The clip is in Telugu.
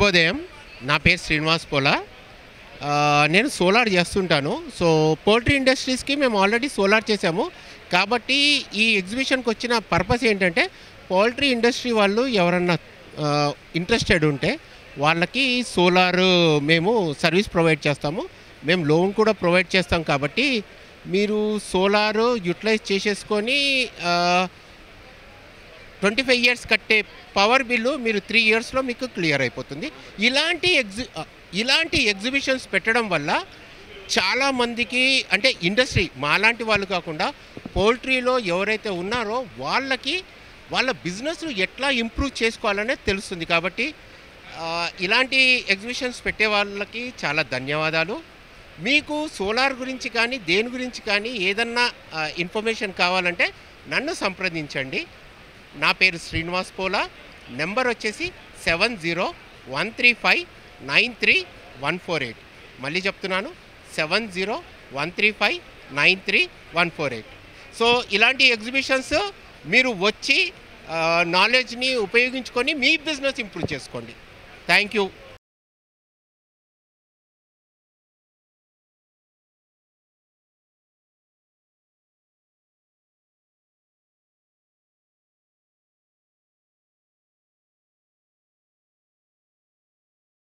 శుభోదయం. నా పేరు శ్రీనివాస్ పోలా. నేను సోలార్ చేస్తుంటాను. సో పౌల్ట్రీ ఇండస్ట్రీస్కి మేము ఆల్రెడీ సోలార్ చేసాము. కాబట్టి ఈ ఎగ్జిబిషన్కి వచ్చిన పర్పస్ ఏంటంటే, పౌల్ట్రీ ఇండస్ట్రీ వాళ్ళు ఎవరన్నా ఇంట్రెస్టెడ్ ఉంటే వాళ్ళకి సోలార్ మేము సర్వీస్ ప్రొవైడ్ చేస్తాము. మేము లోన్ కూడా ప్రొవైడ్ చేస్తాం. కాబట్టి మీరు సోలార్ యూటిలైజ్ చేసేసుకొని 25 ఇయర్స్ కట్టే పవర్ బిల్లు మీరు 3 ఇయర్స్లో మీకు క్లియర్ అయిపోతుంది. ఇలాంటి ఎగ్జిబిషన్స్ పెట్టడం వల్ల చాలామందికి, అంటే ఇండస్ట్రీ మాలాంటి వాళ్ళు కాకుండా పౌల్ట్రీలో ఎవరైతే ఉన్నారో వాళ్ళకి వాళ్ళ బిజినెస్ ఎట్లా ఇంప్రూవ్ చేసుకోవాలనే తెలుస్తుంది. కాబట్టి ఇలాంటి ఎగ్జిబిషన్స్ పెట్టే వాళ్ళకి చాలా ధన్యవాదాలు. మీకు సోలార్ గురించి కానీ దేని గురించి కానీ ఏదన్నా ఇన్ఫర్మేషన్ కావాలంటే నన్ను సంప్రదించండి. నా పేరు శ్రీనివాస్ పోలా. నెంబర్ వచ్చేసి 7013593148. మళ్ళీ చెప్తున్నాను, 7013593148. సో ఇలాంటి ఎగ్జిబిషన్స్ మీరు వచ్చి నాలెడ్జ్ని ఉపయోగించుకొని మీ బిజినెస్ ఇంప్రూవ్ చేసుకోండి. Thank you.